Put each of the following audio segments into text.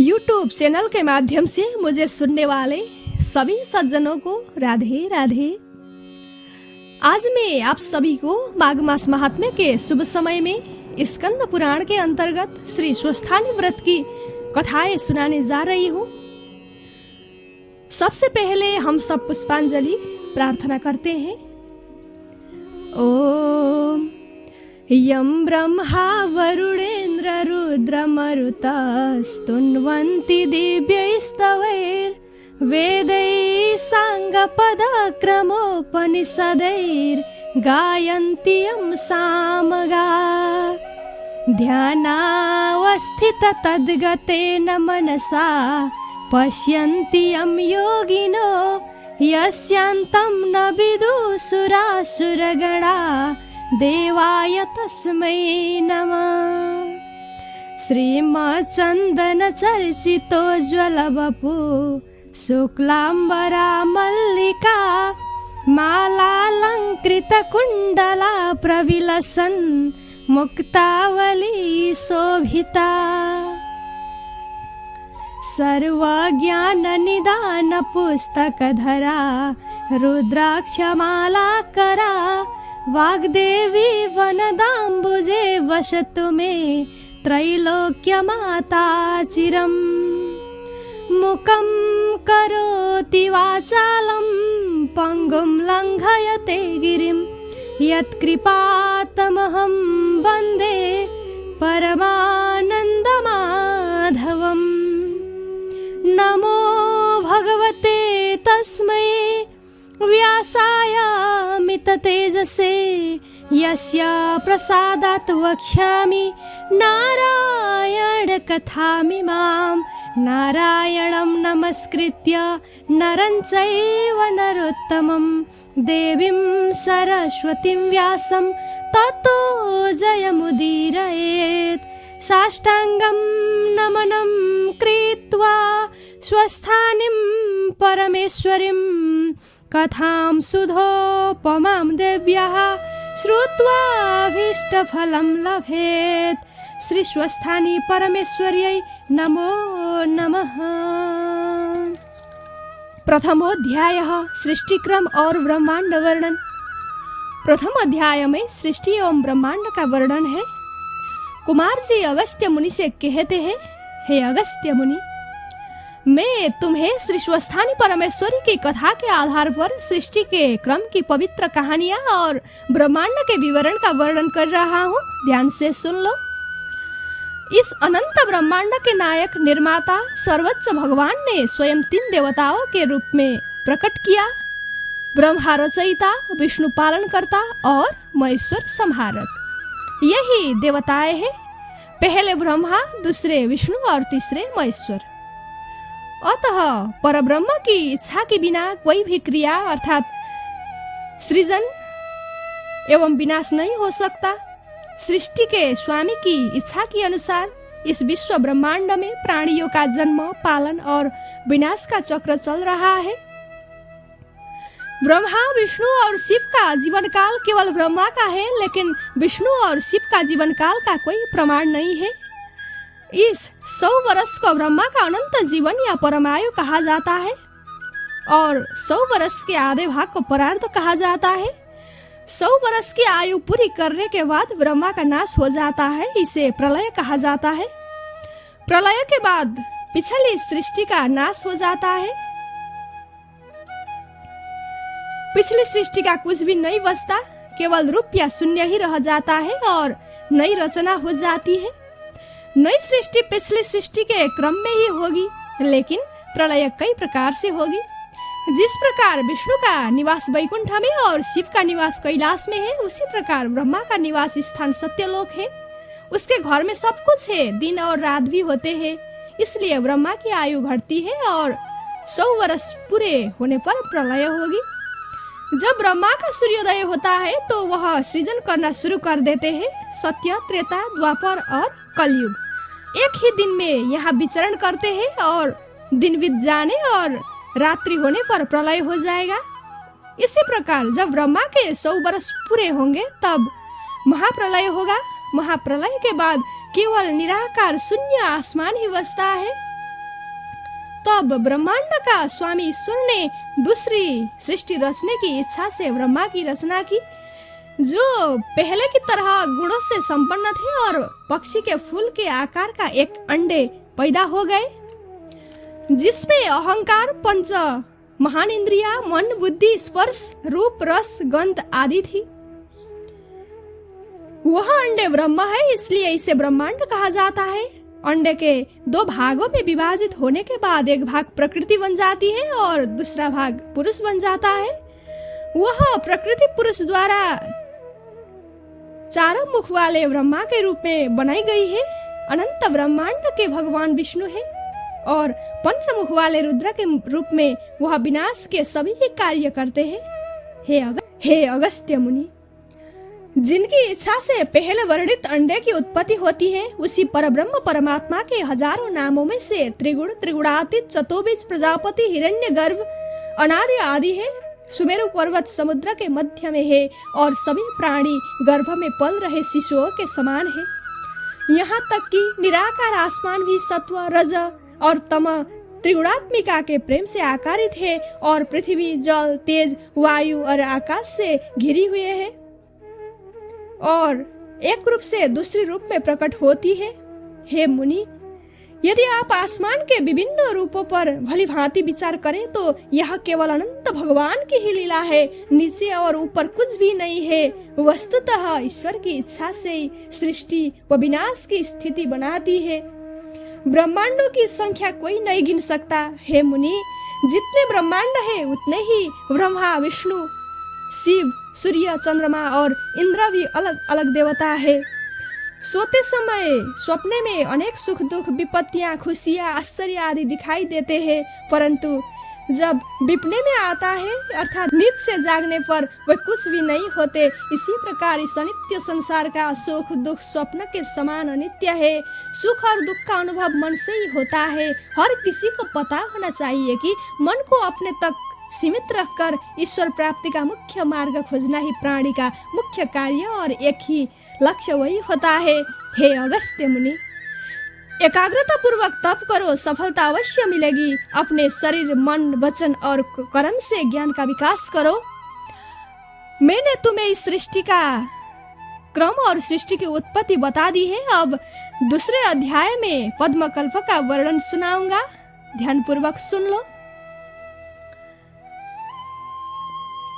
YouTube channel के माध्यम से मुझे सुनने वाले सभी सज्जनों को राधे राधे। आज मैं आप सभी को माघ मास महात्म्य के शुभ समय में स्कंद पुराण के अंतर्गत श्री स्वस्थानी व्रत की कथाएं सुनाने जा रही हूँ। सबसे पहले हम सब पुष्पांजलि प्रार्थना करते हैं। ओम यं ब्रह्मा वरुणेन्द्र रुद्रमरुतस्तुन्वन्ति दिव्यैस्तवैर्वेदैः साङ्गपदक्रमोपनिषदैर्गायन्ति यं सामगा ध्यानावस्थिततद्गतेन मनसा पश्यन्ति यं योगिनो यस्यान्तं न विदुषुरासुरगणा देवाय तस्मै नमः। श्रीमच्चन्दनचर्चितोज्ज्वलवपु शुक्लाम्बरा मल्लिका मालालङ्कृतकुण्डला प्रविलसन् मुक्तावली शोभिता सर्वज्ञाननिदानपुस्तकधरा रुद्राक्षमालाकरा वाग्देवी वनदाम्बुजे वसतु मे त्रैलोक्यमाता चिरम् मुखं करोति वाचालं पङ्गुं लङ्घयते गिरिं यत्कृपातमहं वन्दे परमानन्दमाधवम्। नमो भगवते तस्मै व्यासायामिततेजसे यस्य प्रसादात् वक्ष्यामि नारायणकथामिमां। नारायणं नमस्कृत्य नरं चैव नरोत्तमं देवीं सरस्वतीं व्यासं ततो जयमुदीरयेत्। साष्टाङ्गं नमनं कृत्वा स्वस्थानीं परमेश्वरीं कथां सुधोपमां देव्याः श्रुत्वाभीष्टफलं लभेत्। श्री स्वस्थानी परमेश्वर्यै नमो नमः। प्रथमोऽध्यायः सृष्टिक्रम और ब्रह्मांड वर्णन। प्रथम अध्याय में सृष्टि एवं ब्रह्मांड का वर्णन है। कुमार जी अगस्त्य मुनि से कहते हैं, हे अगस्त्य मुनि, मैं तुम्हें श्री स्वस्थानी परमेश्वरी की कथा के आधार पर सृष्टि के क्रम की पवित्र कहानियां और ब्रह्मांड के विवरण का वर्णन कर रहा हूँ। ध्यान से सुन लो। इस अनंत ब्रह्मांड के नायक निर्माता सर्वोच्च भगवान ने स्वयं 3 देवताओं के रूप में प्रकट किया। ब्रह्मा रचयिता, विष्णु पालनकर्ता और महेश्वर संहारक। यही देवताएं हैं। पहले ब्रह्मा, दूसरे विष्णु और तीसरे महेश्वर। अतः परब्रह्म की इच्छा के बिना कोई भी क्रिया अर्थात सृजन एवं विनाश नहीं हो सकता। सृष्टि के स्वामी की इच्छा के अनुसार इस विश्व ब्रह्मांड में प्राणियों का जन्म, पालन और विनाश का चक्र चल रहा है। ब्रह्मा, विष्णु और शिव का जीवन काल केवल ब्रह्मा का है, लेकिन विष्णु और शिव का जीवन काल का कोई प्रमाण नहीं है। इस 100 वर्ष को ब्रह्मा का अनंत जीवन या परमायु कहा जाता है और 100 वर्ष के आधे भाग को परार्ध कहा जाता है। 100 वर्ष की आयु पूरी करने के बाद ब्रह्मा का नाश हो जाता है। इसे प्रलय कहा जाता है। प्रलय के बाद पिछली सृष्टि का नाश हो जाता है। पिछली सृष्टि का कुछ भी नहीं बचता, केवल रूप या शून्य ही रह जाता है और नई रचना हो जाती है। नई सृष्टि पिछली सृष्टि के क्रम में ही होगी, लेकिन प्रलय कई प्रकार से होगी। जिस प्रकार विष्णु का निवास वैकुंठ में और शिव का निवास कैलाश में है, उसी प्रकार ब्रह्मा का निवास स्थान सत्यलोक है। उसके घर में सब कुछ है, दिन और रात भी होते हैं। इसलिए ब्रह्मा की आयु घटती है और 100 वर्ष पूरे होने पर प्रलय होगी। जब ब्रह्मा का सूर्योदय होता है तो वह सृजन करना शुरू कर देते हैं। सत्य, त्रेता, द्वापर और कलयुग एक ही दिन में यहाँ विचरण करते हैं और दिन बीत जाने और रात्रि होने पर प्रलय हो जाएगा। इसी प्रकार जब ब्रह्मा के 100 वर्ष पूरे होंगे तब महाप्रलय होगा। महाप्रलय के बाद केवल निराकार शून्य आसमान ही बचता है। तब ब्रह्मांड का स्वामी ईश्वर ने दूसरी सृष्टि रचने की इच्छा से ब्रह्मा की रचना की, जो पहले की तरह गुणों से संपन्न थे और पक्षी के फूल के आकार का एक अंडे पैदा हो गए, जिसमें अहंकार, पंच महान इंद्रिया, मन, बुद्धि, स्पर्श, रूप, रस, गंध आदि थी। वह अंडे ब्रह्म है, इसलिए इसे ब्रह्मांड कहा जाता है। अंडे के दो भागों में विभाजित होने के बाद एक भाग प्रकृति बन जाती है और दूसरा भाग पुरुष बन जाता है। वह प्रकृति पुरुष द्वारा चारों मुख वाले ब्रह्मा के रूप में बनाई गई है। अनंत ब्रह्मांड के भगवान विष्णु है और पंचमुख वाले रुद्र के रूप में वह विनाश के सभी कार्य करते हैं। हे अगस्त्य मुनि, जिनकी इच्छा से पहले वर्णित अंडे की उत्पत्ति होती है, उसी परब्रह्म परमात्मा के हजारों नामों में से त्रिगुण, त्रिगुणातीत, चतुर्भुज, प्रजापति, हिरण्यगर्भ, अनादि आदि है। सुमेरु पर्वत समुद्र के मध्य में है और सभी प्राणी गर्भ में पल रहे शिशुओं के समान है। यहाँ तक कि निराकार आसमान भी सत्व, रज और तम त्रिगुणात्मिका के प्रेम से आकारित है और पृथ्वी, जल, तेज, वायु और आकाश से घिरी हुए है और एक रूप से दूसरे रूप में प्रकट होती है। हे मुनि, यदि आप आसमान के विभिन्न रूपों पर भली भांति विचार करें तो यह केवल अनंत भगवान की ही लीला है। नीचे और ऊपर कुछ भी नहीं है। वस्तुतः ईश्वर की इच्छा से ही सृष्टि व विनाश की स्थिति बनाती है। ब्रह्मांडों की संख्या कोई नहीं गिन सकता। हे मुनि, जितने ब्रह्मांड है उतने ही ब्रह्मा, विष्णु, शिव, सूर्य, चंद्रमा और इंद्र भी अलग अलग देवता है। सोते समय सपने में अनेक सुख दुख, विपत्तियां, खुशियां, आश्चर्य आदि दिखाई देते हैं, परंतु जब विपने में आता है अर्थात नींद से जागने पर वे कुछ भी नहीं होते। इसी प्रकार इस अनित्य संसार का सुख दुख स्वप्न के समान अनित्य है। सुख और दुख का अनुभव मन से ही होता है। हर किसी को पता होना चाहिए कि मन को अपने तक सीमित रखकर ईश्वर प्राप्ति का मुख्य मार्ग खोजना ही प्राणी का मुख्य कार्य और एक ही लक्ष्य वही होता है। हे अगस्त्य मुनि, एकाग्रता पूर्वक तप करो, सफलता अवश्य मिलेगी। अपने शरीर, मन, वचन और कर्म से ज्ञान का विकास करो। मैंने तुम्हें इस सृष्टि का क्रम और सृष्टि की उत्पत्ति बता दी है। अब दूसरे अध्याय में पद्मकल्प का वर्णन सुनाऊंगा, ध्यान पूर्वक सुन लो।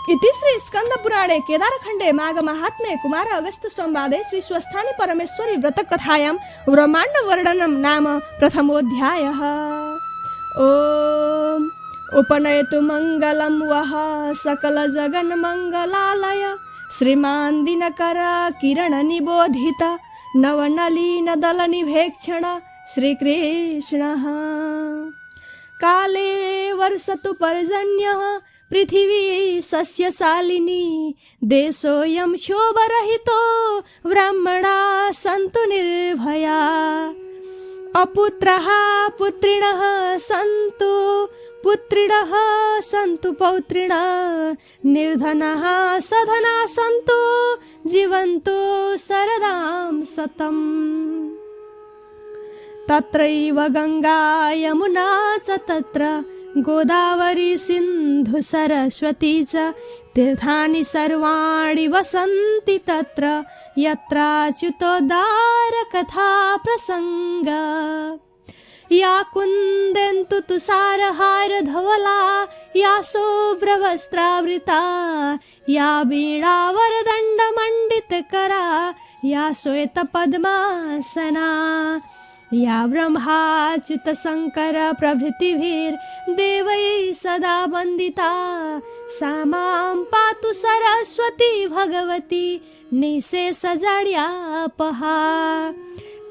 इति श्री स्कंद पुराणे केदारखंडे माघ महात्म्ये कुमार अगस्त्य संवादे श्री स्वस्थानी परमेश्वरी व्रत कथायां ब्रह्मांड वर्णनम नाम प्रथमोऽध्यायः। ओम उपनयतु मंगलम वह सकल जगन मंगलालय श्रीमान दिनकर किरण निबोधित नवनलीन दल निभेक्षण श्रीकृष्णः। काले वर्षतु पर्जन्यः पृथिवी सस्यशालिनी देशोऽयं क्षोभरहितो ब्राह्मणा सन्तु निर्भया। अपुत्रः पुत्रिणः सन्तु पुत्रिणः सन्तु पौत्रिणः निर्धनः सधना सन्तु जीवन्तु शरदां शतम्। तत्रैव गंगा यमुना च तत्र गोदावरी सिंधु सरस्वती च तीर्थानि सर्वाणि वसन्ति तत्र यत्राच्युतोद्धार कथा प्रसंग। या कुन्देन्दु तुषारहार धवला या शुभ्रवस्त्रावृता या वीणावरदण्ड मण्डितकरा या श्वेत पद्मासना या ब्रह्माच्युत शंकर प्रभृतिभिर्देवैः सदा वन्दिता सा मां पातु सरस्वती भगवती निःशेषजड्यापहा।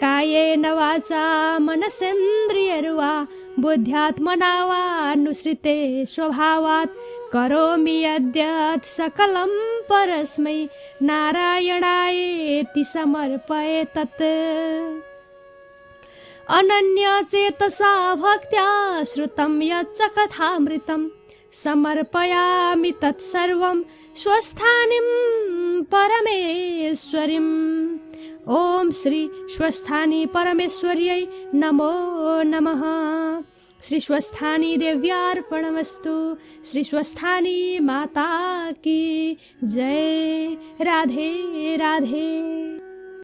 कायेन वाचा मनसेन्द्रियैर्वा बुद्ध्यात्मना वा नुसृते स्वभावात् करोमि यद्यत् सकलं परस्मै नारायणायेति समर्पये तत्। अनन्यचेतसा भक्त्या श्रुतं यच्च कथामृतं समर्पयामि तत्सर्वं स्वस्थानीं परमेश्वरीम्। ओम श्री स्वस्थानी परमेश्वर्यै नमो नमः। श्री स्वस्थानी देव्यार्पणमस्तु। श्री स्वस्थानी माता की जय। राधे राधे।